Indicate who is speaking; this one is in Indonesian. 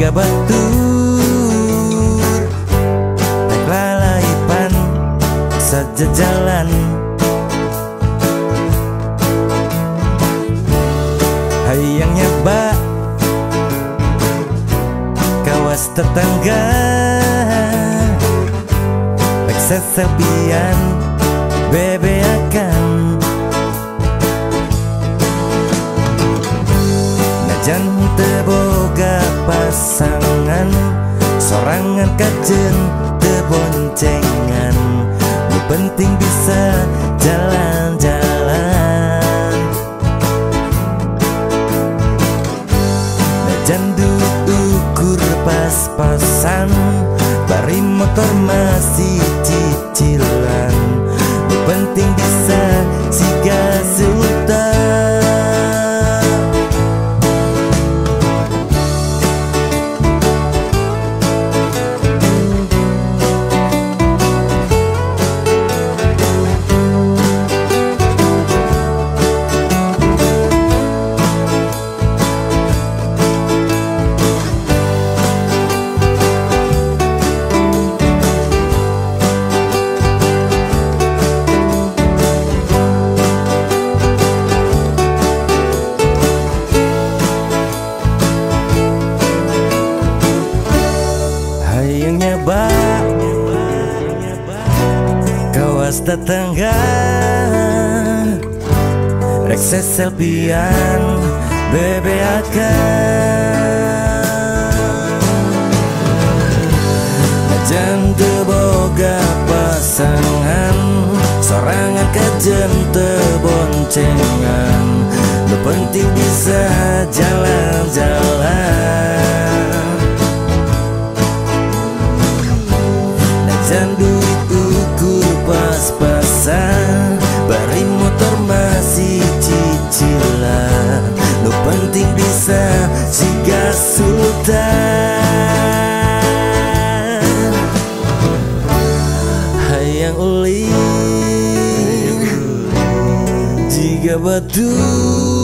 Speaker 1: jika batur tak lalaipan saja jalan. Hayang nyoba kawas tetangga rek sesepian bebeakan. Najan teboga pasangan sorangan kajen teboncengan, nu penting bisa jalan-jalan. Najan ukur pas-pasan bari motor masih cicilan, nu penting bisa siga sultan. Hayang nyoba kawas tetangga rek seselpian bebeakan. Najan teboga pasangan sorangan kajen teboncengan, nu penting bisa jalan-jalan. Dan duit ukur pas-pasan bari motor masih cicilan, nu penting bisa siga sultan. Hayang ulin jika batur